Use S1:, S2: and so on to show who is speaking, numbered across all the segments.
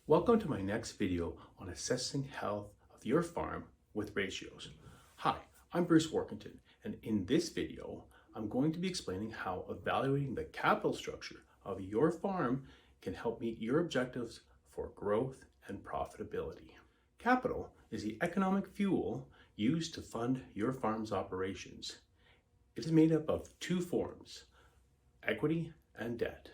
S1: Welcome to my next video on assessing health of your farm with ratios. Hi, I'm Bruce Workington, and in this video, I'm going to be explaining how evaluating the capital structure of your farm can help meet your objectives for growth and profitability. Capital is the economic fuel used to fund your farm's operations. It is made up of two forms, equity and debt.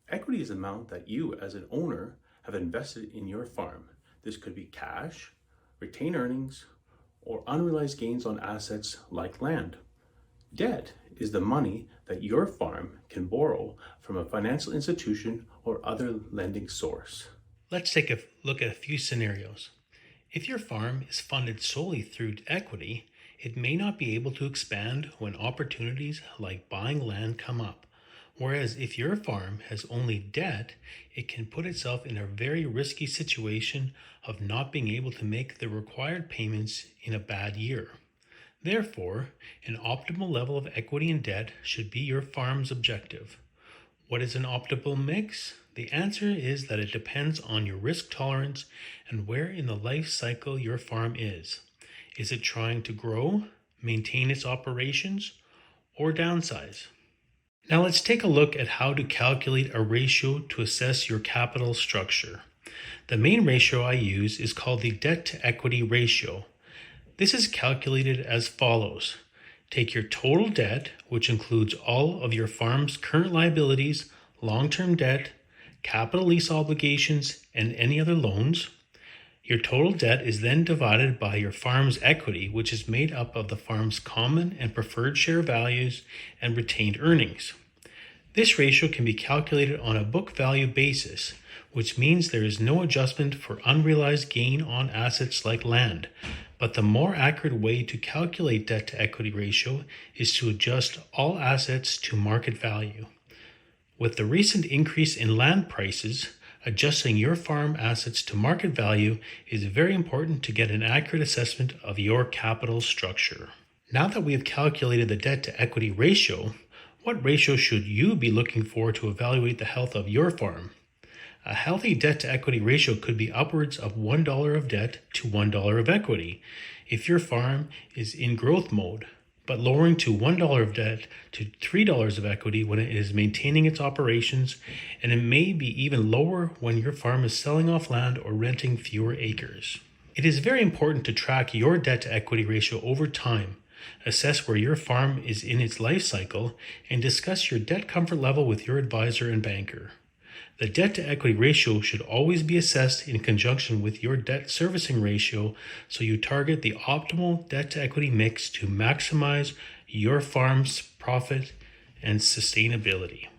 S1: Equity is the amount that you as an owner have invested in your farm. This could be cash, retained earnings, or unrealized gains on assets like land. Debt is the money that your farm can borrow from a financial institution or other lending source.
S2: Let's take a look at a few scenarios. If your farm is funded solely through equity, it may not be able to expand when opportunities like buying land come up. Whereas if your farm has only debt, it can put itself in a very risky situation of not being able to make the required payments in a bad year. Therefore, an optimal level of equity and debt should be your farm's objective. What is an optimal mix? The answer is that it depends on your risk tolerance and where in the life cycle your farm is. Is it trying to grow, maintain its operations, or downsize? Now let's take a look at how to calculate a ratio to assess your capital structure. The main ratio I use is called the debt to equity ratio. This is calculated as follows. Take your total debt, which includes all of your farm's current liabilities, long-term debt, capital lease obligations, and any other loans. Your total debt is then divided by your farm's equity, which is made up of the farm's common and preferred share values and retained earnings. This ratio can be calculated on a book value basis, which means there is no adjustment for unrealized gain on assets like land. But the more accurate way to calculate debt to equity ratio is to adjust all assets to market value. With the recent increase in land prices, adjusting your farm assets to market value is very important to get an accurate assessment of your capital structure. Now that we have calculated the debt to equity ratio, what ratio should you be looking for to evaluate the health of your farm? A healthy debt to equity ratio could be upwards of $1 of debt to $1 of equity if your farm is in growth mode, but lowering to $1 of debt to $3 of equity when it is maintaining its operations, and it may be even lower when your farm is selling off land or renting fewer acres. It is very important to track your debt to equity ratio over time, assess where your farm is in its life cycle, and discuss your debt comfort level with your advisor and banker. The debt to equity ratio should always be assessed in conjunction with your debt servicing ratio, so you target the optimal debt to equity mix to maximize your farm's profit and sustainability.